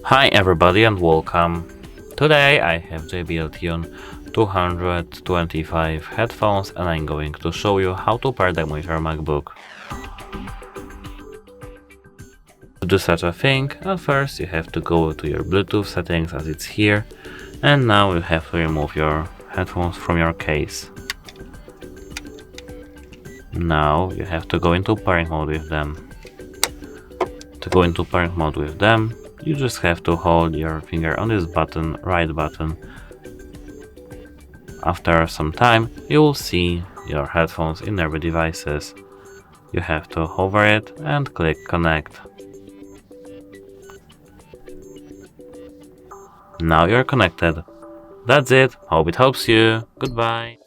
Hi everybody and welcome. Today I have JBL Tune 225 headphones and I'm going to show you how to pair them with your MacBook. To do such a thing, at first you have to go to your Bluetooth settings as it's here, and now you have to remove your headphones from your case. Now you have to go into pairing mode with them. To go into pairing mode with them, you just have to hold your finger on this button, right button. After some time, you will see your headphones in nearby devices. You have to hover it and click connect. Now you're connected. That's it. Hope it helps you. Goodbye.